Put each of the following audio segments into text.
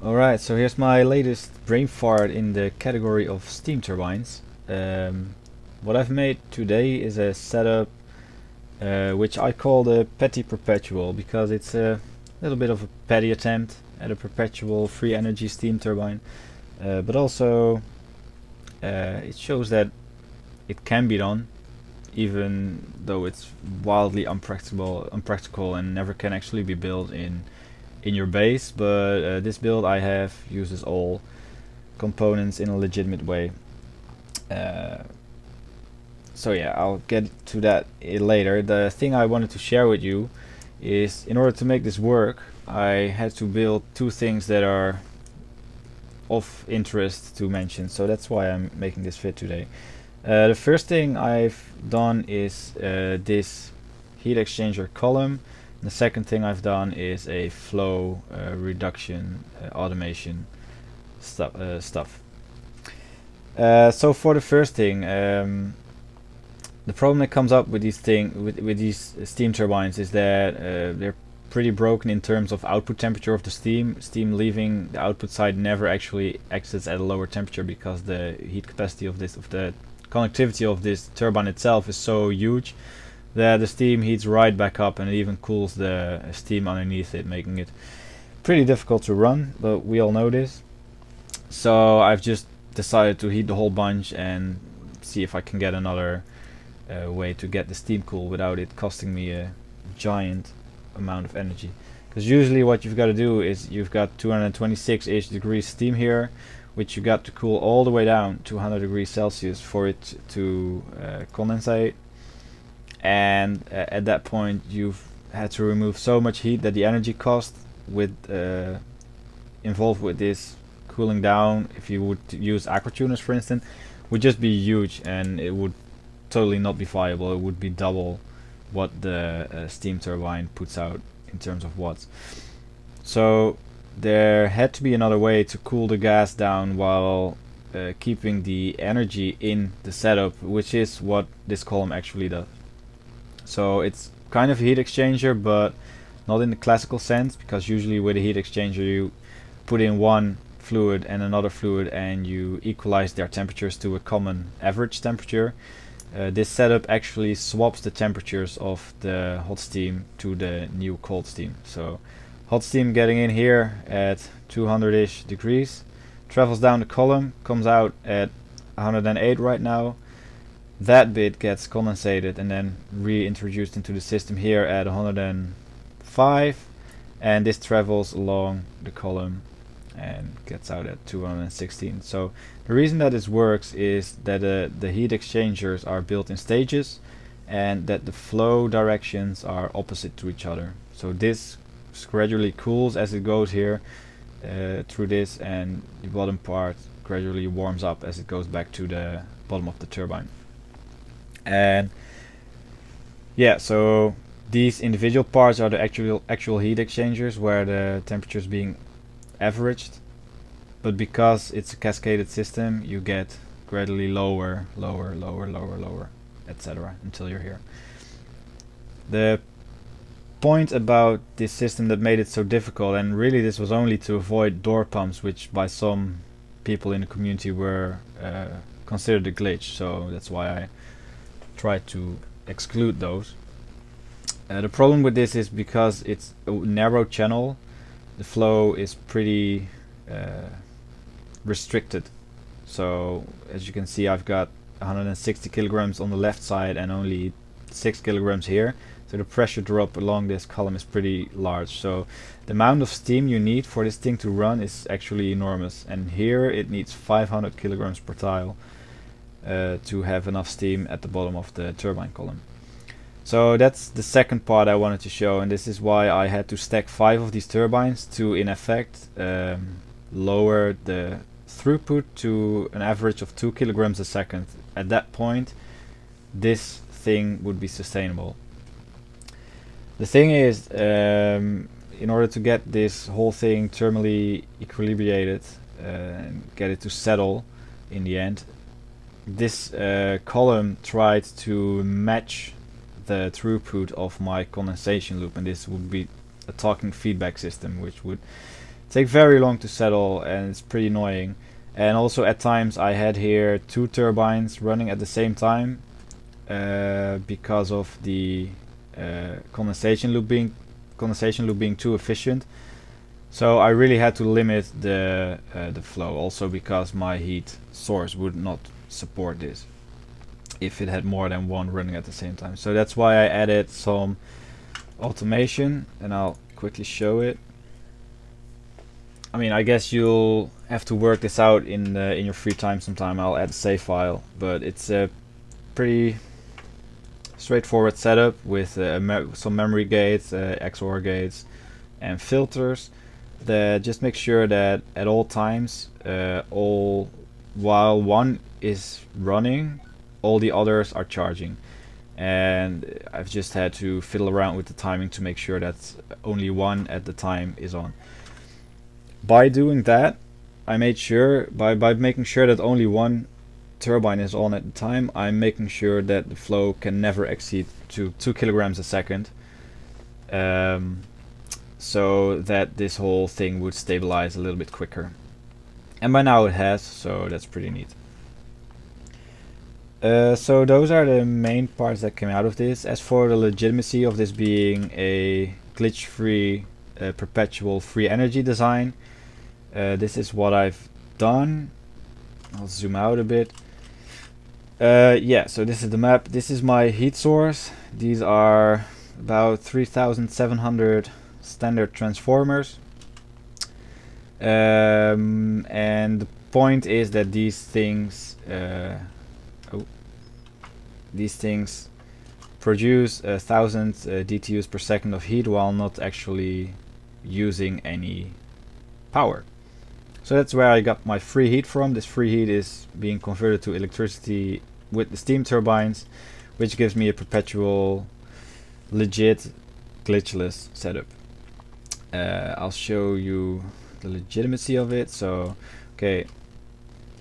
Alright, so here's my latest brain fart in the category of steam turbines. What I've made today is a setup which I call the petty perpetual because it's a little bit of a petty attempt at a perpetual free energy steam turbine, but also it shows that it can be done even though it's wildly unpractical and never can actually be built in your base, but this build I have uses all components in a legitimate way. Uh, so yeah, I'll get to that later. The thing I wanted to share with you is, in order to make this work, I had to build two things that are of interest to mention, so that's why I'm making this vid today. The first thing I've done is this heat exchanger column. The second thing I've done is a flow reduction automation stuff. So for the first thing, the problem that comes up with these steam turbines is that they're pretty broken in terms of output temperature of the steam. Steam leaving the output side never actually exits at a lower temperature because the heat capacity of the conductivity of this turbine itself is so huge that the steam heats right back up and it even cools the steam underneath it, making it pretty difficult to run, but we all know this. So I've just decided to heat the whole bunch and see if I can get another way to get the steam cool without it costing me a giant amount of energy. Because usually what you've got to do is you've got 226-ish degrees steam here, which you got to cool all the way down to 100 degrees Celsius for it to condensate. And at that point you've had to remove so much heat that the energy cost with involved with this cooling down, if you would use aqua tuners for instance, would just be huge, and it would totally not be viable. It would be double what the steam turbine puts out in terms of watts. So there had to be another way to cool the gas down while keeping the energy in the setup, which is what this column actually does. So it's kind of a heat exchanger, but not in the classical sense, because usually with a heat exchanger you put in one fluid and another fluid and you equalize their temperatures to a common average temperature. This setup actually swaps the temperatures of the hot steam to the new cold steam. So hot steam getting in here at 200-ish degrees, travels down the column, comes out at 108 right now. That bit gets condensated and then reintroduced into the system here at 105, and this travels along the column and gets out at 216. So the reason that this works is that the heat exchangers are built in stages and that the flow directions are opposite to each other. So this gradually cools as it goes here through this, and the bottom part gradually warms up as it goes back to the bottom of the turbine. And yeah, so these individual parts are the actual heat exchangers where the temperature is being averaged, but because it's a cascaded system you get gradually lower, etc. until you're here. The point about this system that made it so difficult, and really this was only to avoid door pumps, which by some people in the community were considered a glitch, so that's why I tried to exclude those. The problem with this is because it's a narrow channel, the flow is pretty restricted. So as you can see, I've got 160 kilograms on the left side and only 6 kilograms here, so the pressure drop along this column is pretty large. So the amount of steam you need for this thing to run is actually enormous, and here it needs 500 kilograms per tile to have enough steam at the bottom of the turbine column. So that's the second part I wanted to show, and this is why I had to stack 5 of these turbines to, in effect, lower the throughput to an average of 2 kilograms a second. At that point, this thing would be sustainable. The thing is, in order to get this whole thing thermally equilibrated and get it to settle in the end, this column tried to match the throughput of my condensation loop, and this would be a talking feedback system, which would take very long to settle, and it's pretty annoying. And also at times I had here 2 turbines running at the same time because of the condensation loop being too efficient. So I really had to limit the flow, also because my heat source would not support this if it had more than one running at the same time. So that's why I added some automation, and I'll quickly show it. I mean, I guess you'll have to work this out in your free time sometime. I'll add a save file, but it's a pretty straightforward setup with some memory gates, XOR gates, and filters that just make sure that at all times, while one is running, all the others are charging. And I've just had to fiddle around with the timing to make sure that only one at the time is on. By doing that, I made sure, by making sure that only one turbine is on at the time, I'm making sure that the flow can never exceed 2 kilograms a second, so that this whole thing would stabilize a little bit quicker. And by now it has, so that's pretty neat. So those are the main parts that came out of this. As for the legitimacy of this being a glitch-free, perpetual free energy design, this is what I've done. I'll zoom out a bit. Yeah, so this is the map. This is my heat source. These are about 3,700 standard transformers. And the point is that these things produce 1,000 DTUs per second of heat while not actually using any power. So that's where I got my free heat from. This free heat is being converted to electricity with the steam turbines, which gives me a perpetual, legit, glitchless setup. I'll show you the legitimacy of it. So, okay,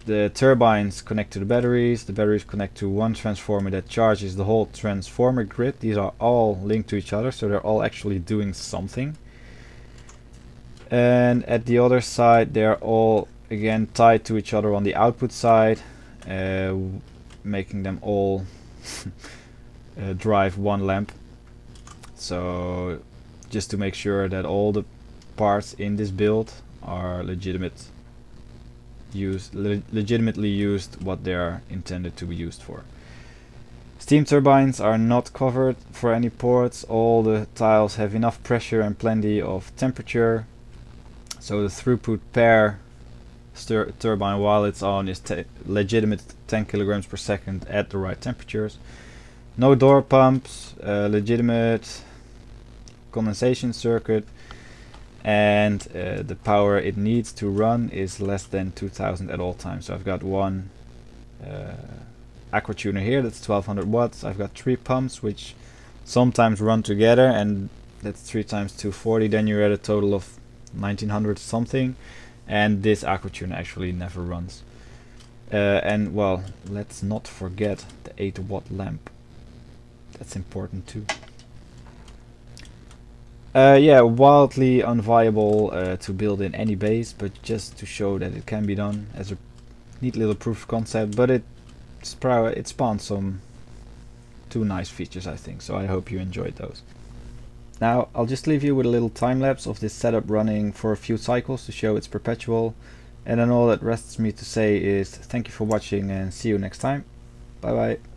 the turbines connect to the batteries connect to one transformer that charges the whole transformer grid. These are all linked to each other, so they're all actually doing something. And at the other side, they're all again tied to each other on the output side, making them all drive one lamp. So just to make sure that all the parts in this build are legitimately used what they are intended to be used for. Steam turbines are not covered for any ports. All the tiles have enough pressure and plenty of temperature. So the throughput per turbine while it's on is legitimate 10 kilograms per second at the right temperatures. No door pumps, legitimate condensation circuit, and the power it needs to run is less than 2000 at all times. So I've got one aqua tuner here, that's 1200 watts. I've got 3 pumps which sometimes run together, and that's 3 times 240. Then you're at a total of 1900 something, and this aqua tuner actually never runs. And well, let's not forget the 8 watt lamp. That's important too. Yeah, wildly unviable to build in any base, but just to show that it can be done as a neat little proof of concept. But it spawned some 2 nice features, I think, so I hope you enjoyed those. Now I'll just leave you with a little time lapse of this setup running for a few cycles to show it's perpetual, and then all that rests me to say is thank you for watching and see you next time. Bye bye.